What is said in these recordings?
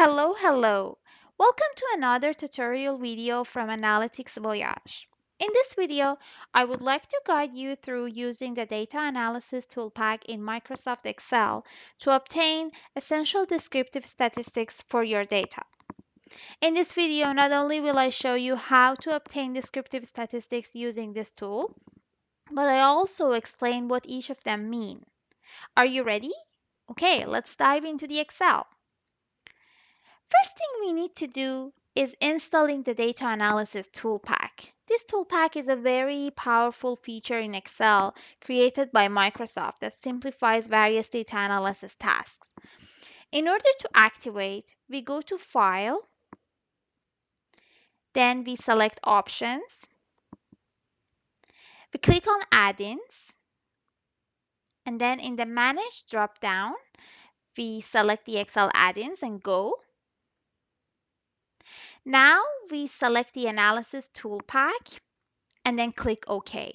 Hello, hello. Welcome to another tutorial video from Analytics Voyage. In this video, I would like to guide you through using the data analysis toolpak in Microsoft Excel to obtain essential descriptive statistics for your data. In this video, not only will I show you how to obtain descriptive statistics using this tool, but I also explain what each of them mean. Are you ready? Okay, let's dive into the Excel. First thing we need to do is installing the data analysis toolpak. This toolpak is a very powerful feature in Excel created by Microsoft that simplifies various data analysis tasks. In order to activate, we go to File, then we select Options, we click on Add-ins, and then in the Manage drop-down, we select the Excel add-ins and go. Now we select the Analysis toolpak and then click OK.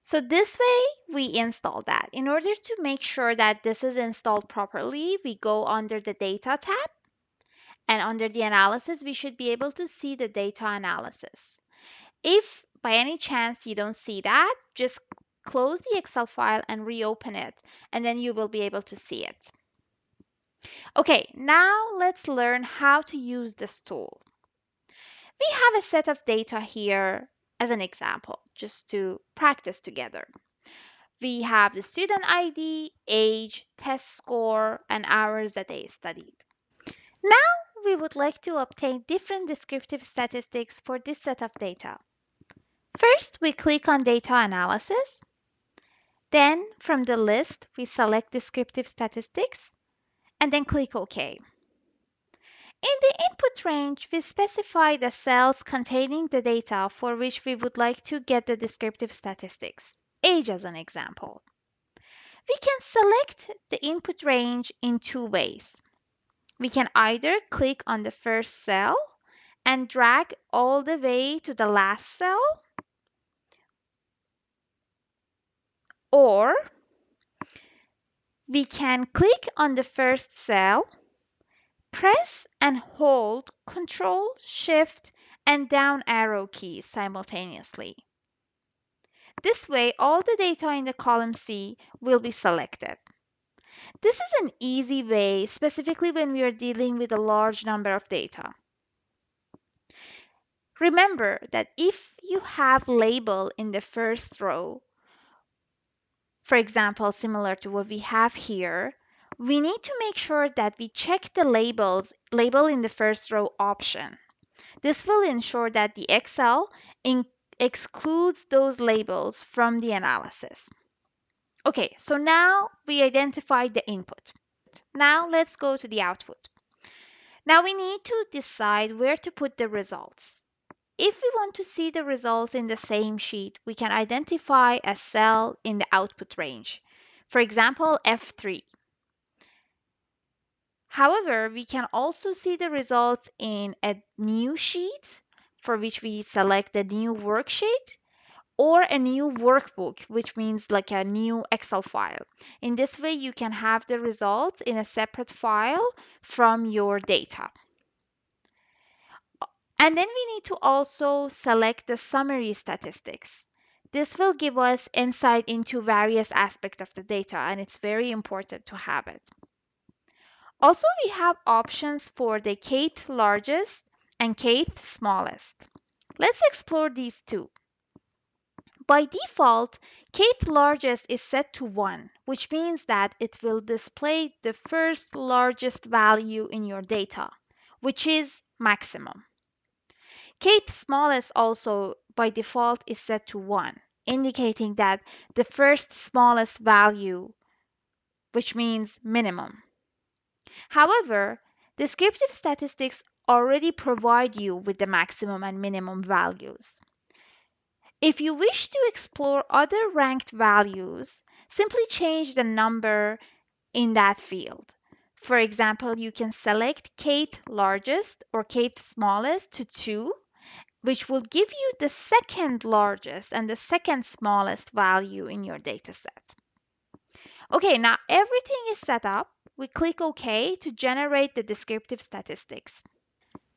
So this way we install that. In order to make sure that this is installed properly, we go under the Data tab, and under the Analysis, we should be able to see the Data Analysis. If by any chance you don't see that, just close the Excel file and reopen it, and then you will be able to see it. Okay, now let's learn how to use this tool. We have a set of data here as an example, just to practice together. We have the student ID, age, test score, and hours that they studied. Now we would like to obtain different descriptive statistics for this set of data. First, we click on Data Analysis. Then from the list, we select Descriptive Statistics and then click OK. In the input range, we specify the cells containing the data for which we would like to get the descriptive statistics. Age as an example. We can select the input range in two ways. We can either click on the first cell and drag all the way to the last cell, or we can click on the first cell, press and hold Ctrl, Shift, and down arrow keys simultaneously. This way, all the data in the column C will be selected. This is an easy way, specifically when we are dealing with a large number of data. Remember that if you have label in the first row, for example, similar to what we have here, we need to make sure that we check the label in the first row option. This will ensure that the Excel excludes those labels from the analysis. Okay, so now we identified the input. Now let's go to the output. Now we need to decide where to put the results. If we want to see the results in the same sheet, we can identify a cell in the output range. For example, F3. However, we can also see the results in a new sheet, for which we select the new worksheet, or a new workbook, which means like a new Excel file. In this way, you can have the results in a separate file from your data. And then we need to also select the summary statistics. This will give us insight into various aspects of the data, and it's very important to have it. Also, we have options for the kth largest and kth smallest. Let's explore these two. By default, kth largest is set to 1, which means that it will display the first largest value in your data, which is maximum. Kth smallest also by default is set to 1, indicating that the first smallest value, which means minimum. However, descriptive statistics already provide you with the maximum and minimum values. If you wish to explore other ranked values, simply change the number in that field. For example, you can select kth largest or kth smallest to 2, which will give you the second largest and the second smallest value in your dataset. Okay, now everything is set up. We click OK to generate the descriptive statistics.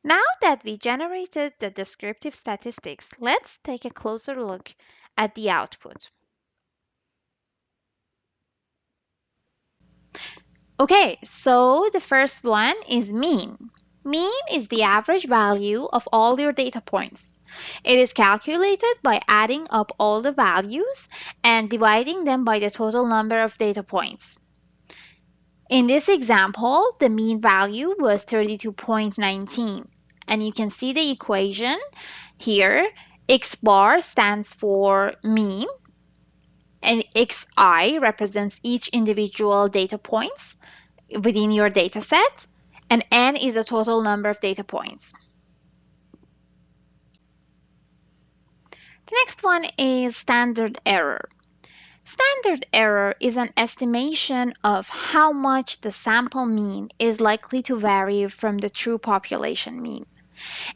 Now that we generated the descriptive statistics, let's take a closer look at the output. Okay, so the first one is mean. Mean is the average value of all your data points. It is calculated by adding up all the values and dividing them by the total number of data points. In this example, the mean value was 32.19, and you can see the equation here. X bar stands for mean, and xi represents each individual data points within your data set, and n is the total number of data points. The next one is standard error. Standard error is an estimation of how much the sample mean is likely to vary from the true population mean.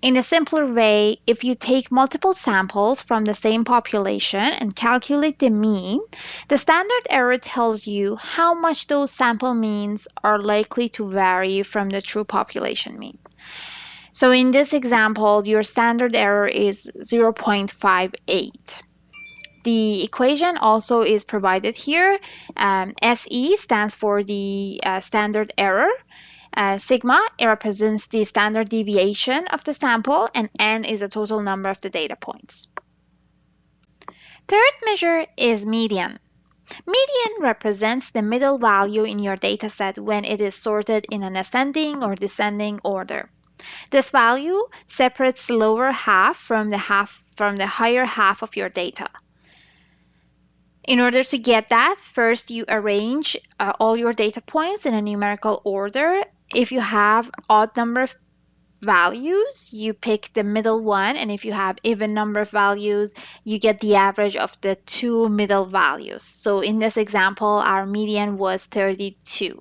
In a simpler way, if you take multiple samples from the same population and calculate the mean, the standard error tells you how much those sample means are likely to vary from the true population mean. So in this example, your standard error is 0.58. The equation also is provided here. SE stands for the standard error. Sigma, it represents the standard deviation of the sample, and n is the total number of the data points. Third measure is median. Median represents the middle value in your dataset when it is sorted in an ascending or descending order. This value separates the lower half from the higher half of your data. In order to get that, first you arrange all your data points in a numerical order. If you have odd number of values, you pick the middle one, and if you have even number of values, you get the average of the two middle values. So in this example, our median was 32.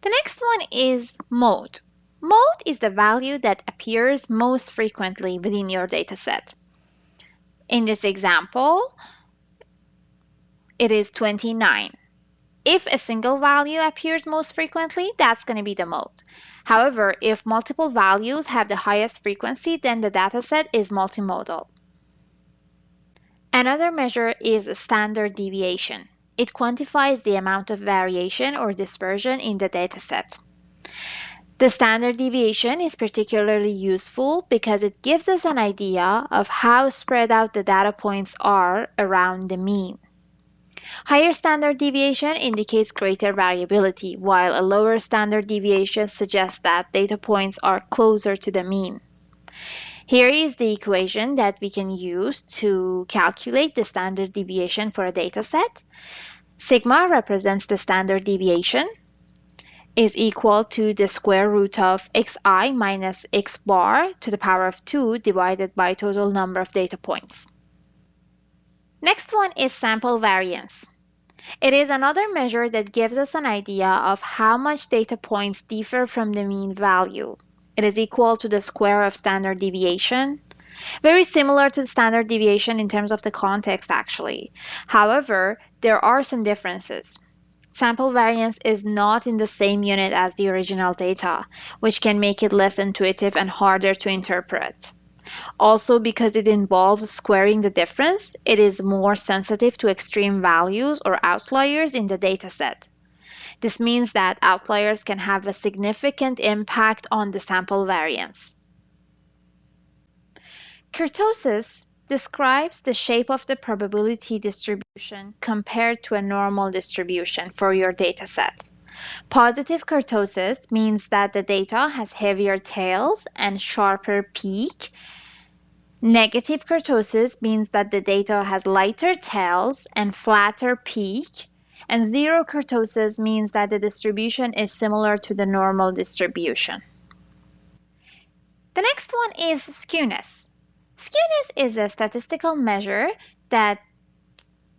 The next one is mode. Mode is the value that appears most frequently within your dataset. In this example, it is 29. If a single value appears most frequently, that's going to be the mode. However, if multiple values have the highest frequency, then the dataset is multimodal. Another measure is standard deviation. It quantifies the amount of variation or dispersion in the dataset. The standard deviation is particularly useful because it gives us an idea of how spread out the data points are around the mean. Higher standard deviation indicates greater variability, while a lower standard deviation suggests that data points are closer to the mean. Here is the equation that we can use to calculate the standard deviation for a dataset. Sigma represents the standard deviation, is equal to the square root of xi minus x bar to the power of 2 divided by total number of data points. Next one is sample variance. It is another measure that gives us an idea of how much data points differ from the mean value. It is equal to the square of standard deviation. Very similar to the standard deviation in terms of the context, actually. However, there are some differences. Sample variance is not in the same unit as the original data, which can make it less intuitive and harder to interpret. Also, because it involves squaring the difference, it is more sensitive to extreme values or outliers in the dataset. This means that outliers can have a significant impact on the sample variance. Kurtosis describes the shape of the probability distribution compared to a normal distribution for your dataset. Positive kurtosis means that the data has heavier tails and sharper peak. Negative kurtosis means that the data has lighter tails and flatter peak. And zero kurtosis means that the distribution is similar to the normal distribution. The next one is skewness. Skewness is a statistical measure that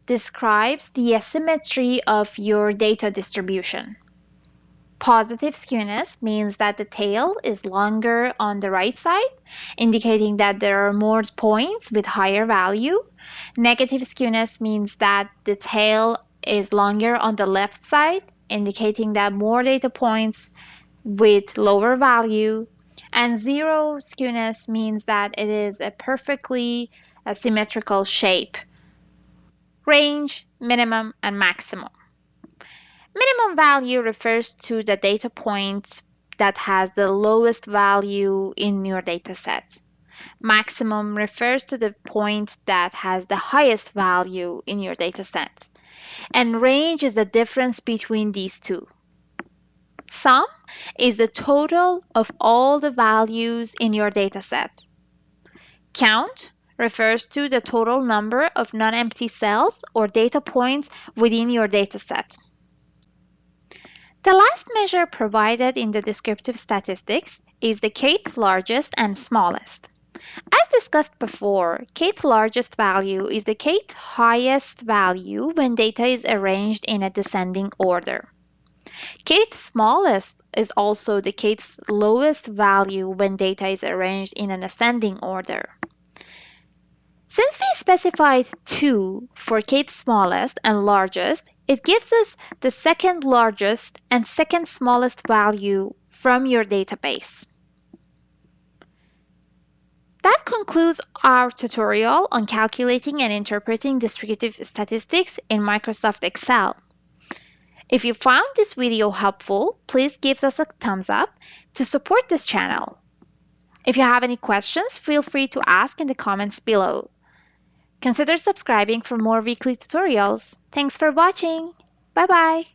describes the asymmetry of your data distribution. Positive skewness means that the tail is longer on the right side, indicating that there are more points with higher value. Negative skewness means that the tail is longer on the left side, indicating that more data points with lower value. And zero skewness means that it is a perfectly symmetrical shape. Range, minimum, and maximum. Minimum value refers to the data point that has the lowest value in your data set. Maximum refers to the point that has the highest value in your data set. And range is the difference between these two. Sum is the total of all the values in your data set. Count refers to the total number of non-empty cells or data points within your data set. The last measure provided in the descriptive statistics is the kth largest and smallest. As discussed before, kth largest value is the kth highest value when data is arranged in a descending order. Kth smallest is also the kth lowest value when data is arranged in an ascending order. Since we specified 2 for kth smallest and largest, it gives us the second largest and second smallest value from your database. That concludes our tutorial on calculating and interpreting descriptive statistics in Microsoft Excel. If you found this video helpful, please give us a thumbs up to support this channel. If you have any questions, feel free to ask in the comments below. Consider subscribing for more weekly tutorials. Thanks for watching. Bye bye.